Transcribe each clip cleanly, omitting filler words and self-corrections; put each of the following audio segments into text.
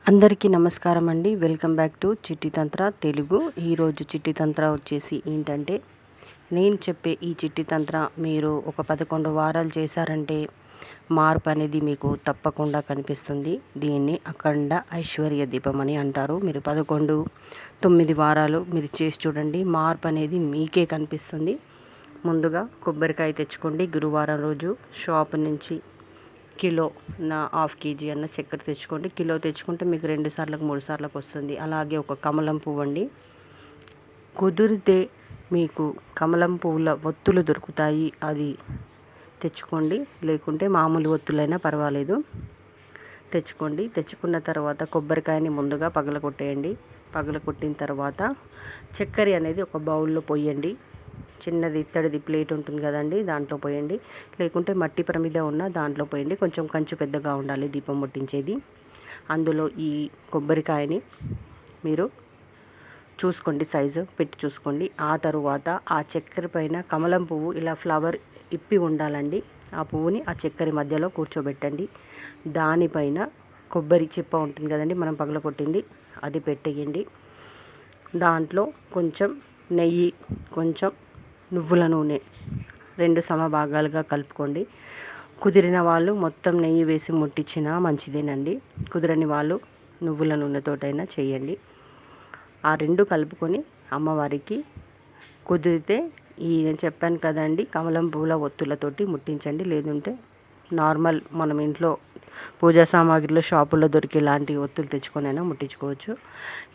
అందరికీ నమస్కారం అండి. వెల్కమ్ బ్యాక్ టు చిట్టి తంత్ర తెలుగు. ఈరోజు చిట్టి తంత్ర వచ్చేసి ఏంటంటే, నేను చెప్పే ఈ చిట్టి తంత్ర మీరు ఒక 11 వారాలు చేశారంటే మార్పు అనేది మీకు తప్పకుండా కనిపిస్తుంది. దీన్ని అఖండ ఐశ్వర్య దీపం అని అంటారు. మీరు 9 వారాలు మీరు చేసి చూడండి, మార్పు అనేది మీకే కనిపిస్తుంది. ముందుగా కొబ్బరికాయ తెచ్చుకోండి. గురువారం రోజు షాప్ నుంచి కిలో హాఫ్ కేజీ అన్న చక్కెర తెచ్చుకోండి. కిలో తెచ్చుకుంటే మీకు 2 సార్లకు 3 సార్లకు వస్తుంది. అలాగే ఒక కమలం పువ్వు అండి, కుదిరితే మీకు కమలం పువ్వుల ఒత్తులు దొరుకుతాయి, అది తెచ్చుకోండి. లేకుంటే మామూలు ఒత్తులైనా పర్వాలేదు, తెచ్చుకోండి. తెచ్చుకున్న తర్వాత కొబ్బరికాయని ముందుగా పగలగొట్టేయండి. పగలగొట్టిన తర్వాత చక్కెర అనేది ఒక బౌల్లో పోయండి. చిన్నది ఇత్తడిది ప్లేట్ ఉంటుంది కదండి, దాంట్లో పోయండి. లేకుంటే మట్టి ప్రమిద ఉన్న దాంట్లో పోయండి. కొంచెం కంచు పెద్దగా ఉండాలి దీపం ముట్టించేది. అందులో ఈ కొబ్బరికాయని మీరు చూసుకోండి, సైజు పెట్టి చూసుకోండి. ఆ తరువాత ఆ చక్కెర పైన కమలం పువ్వు ఇలా ఫ్లవర్ ఇప్పి ఉండాలండి. ఆ పువ్వుని ఆ చక్కెర మధ్యలో కూర్చోబెట్టండి. దానిపైన కొబ్బరి చిప్ప ఉంటుంది కదండి, మనం పగలగొట్టింది, అది పెట్టేయండి. దాంట్లో కొంచెం నెయ్యి, కొంచెం నువ్వుల నూనె 2 సమభాగాలుగా కలుపుకోండి. కుదిరిన వాళ్ళు మొత్తం నెయ్యి వేసి ముట్టించినా మంచిదేనండి. కుదరని వాళ్ళు నువ్వుల నూనెతోటైనా చేయండి. ఆ 2 కలుపుకొని అమ్మవారికి కుదిరితే నేను చెప్పాను కదండి, కమలం పూల ఒత్తులతోటి ముట్టించండి. లేదంటే నార్మల్ మనం ఇంట్లో పూజా సామాగ్రిలో షాపుల్లో దొరికే ఇలాంటి ఒత్తులు తెచ్చుకొనైనా ముట్టించుకోవచ్చు.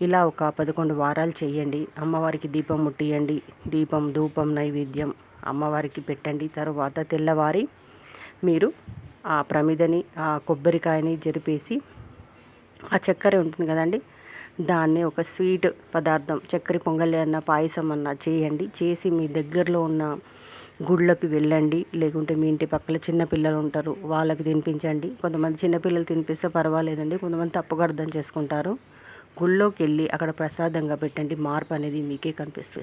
ఇలా ఒక 11 వారాలు చేయండి. అమ్మవారికి దీపం ముట్టియండి. దీపం, ధూపం, నైవేద్యం అమ్మవారికి పెట్టండి. తర్వాత తెల్లవారి మీరు ఆ ప్రమిదని, ఆ కొబ్బరికాయని జరిపేసి ఆ చక్కెర ఉంటుంది కదండి, దాన్ని ఒక స్వీట్ పదార్థం, చక్కెర పొంగలి అన్న పాయసం అన్న చేయండి. చేసి మీ దగ్గరలో ఉన్న గుళ్ళకి వెళ్ళండి. లేకుంటే మీ ఇంటి పక్కల చిన్నపిల్లలు ఉంటారు, వాళ్ళకి తినిపించండి. కొంతమంది చిన్నపిల్లలు తినిపిస్తే పర్వాలేదండి, కొంతమంది తప్పుగా అర్థం చేసుకుంటారు. గుళ్ళోకి వెళ్ళి అక్కడ ప్రసాదంగా పెట్టండి. మార్పు అనేది మీకే కనిపిస్తుంది.